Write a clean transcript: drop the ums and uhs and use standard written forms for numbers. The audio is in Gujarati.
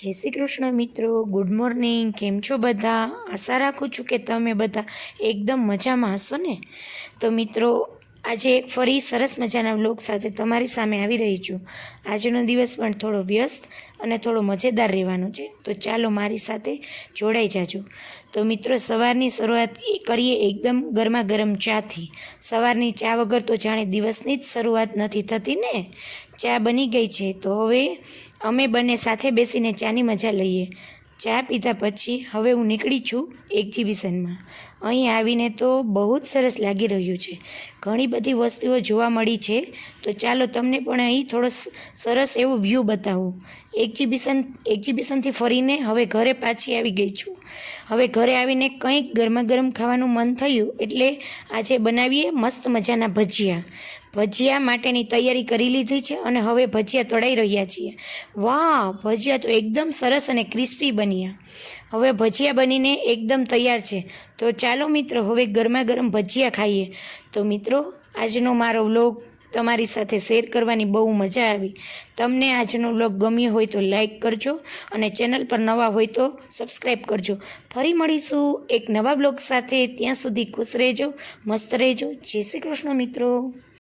જય શ્રી કૃષ્ણ મિત્રો, ગુડ મોર્નિંગ. કેમ છો બધા? આશા રાખું છું કે તમે બધા એકદમ મજામાં હશો ને. તો મિત્રો, આજે એક ફરી સરસ મજાના વ્લોગ સાથે તમારી સામે આવી રહી છું. આજનો દિવસ પણ થોડો વ્યસ્ત અને થોડો મજેદાર રહેવાનો છે, તો ચાલો મારી સાથે જોડાઈ જાજો. તો મિત્રો, સવારની શરૂઆત કરીએ એકદમ ગરમા ગરમ ચાથી. સવારની ચા વગર તો જાણે દિવસની જ શરૂઆત નથી થતી ને. ચા બની ગઈ છે, તો હવે અમે બંને સાથે બેસીને ચાની મજા લઈએ. ચા પીધા પછી હવે હું નીકળી છું એક્ઝિબિશનમાં. અહીં આવીને તો બહુ જ સરસ લાગી રહ્યું છે. ઘણી બધી વસ્તુઓ જોવા મળી છે, તો ચાલો તમને પણ અહીં થોડો સરસ એવો વ્યૂ બતાવું. એક્ઝિબિશનથી ફરીને હવે ઘરે પાછી આવી ગઈ છું. હવે ઘરે આવીને કંઈક ગરમા ગરમ ખાવાનું મન થયું, એટલે આજે બનાવીએ મસ્ત મજાના ભજીયા. ભજીયા માટેની તૈયારી કરી લીધી છે અને હવે ભજીયા તળાઈ રહ્યા છીએ. વાહ, ભજીયા તો એકદમ સરસ અને ક્રિસ્પી બન્યા. હવે ભજીયા બનીને એકદમ તૈયાર છે, તો ચાલો મિત્રો હવે ગરમા ગરમ ભજીયા ખાઈએ. તો મિત્રો, આજનો મારો વ્લોગ તમારી સાથે શેર કરવાની બહુ મજા આવી. તમને આજનો વ્લોગ ગમ્યો હોય તો લાઈક કરજો અને ચેનલ પર નવા હોય તો સબસ્ક્રાઈબ કરજો. ફરી મળીશું એક નવા વ્લોગ સાથે. ત્યાં સુધી ખુશ રહેજો, મસ્ત રહેજો. જય શ્રી કૃષ્ણ મિત્રો.